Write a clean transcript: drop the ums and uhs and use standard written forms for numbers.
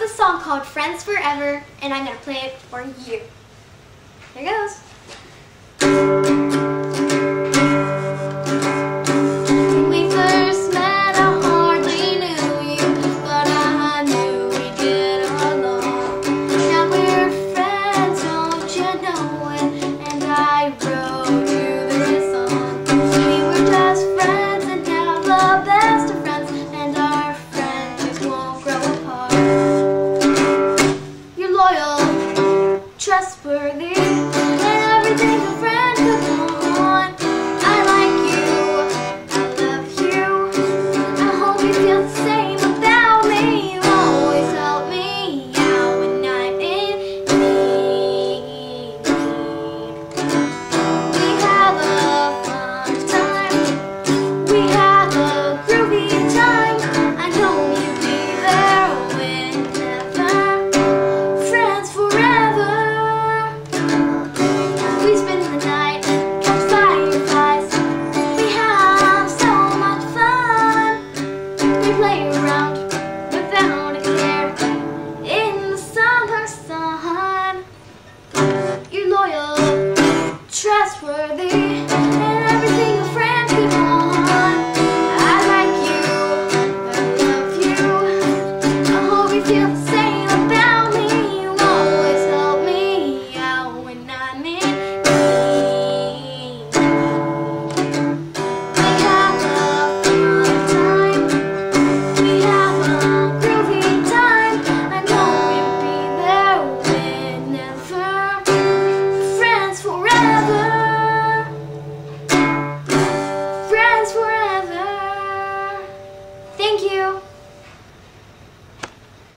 this song called Friends Forever, and I'm going to play it for you. Here goes. When we first met, I hardly knew you, but I knew we'd get along. Now we're friends, don't you know it? And I wrote you this song. We were just friends, and now the best of friends, and our friendship won't grow apart. You're loyal, trustworthy, and everything a friend could want. I like you, I love you, I hope you feel the same about me. You always help me out when I'm in need. We have a fun time, we have a groovy time. I know you'll be there whenever. Friends forever. We spend the night, catch fireflies. We have so much fun. We play around without a care in the summer sun. You're loyal, trustworthy, and everything a friend could want. I like you, I love you, I hope you feel the same about me. You always help me out when I'm in need. We have a fun time, we have a groovy time. I know you'll be there whenever. Friends forever. Friends forever. Thank you.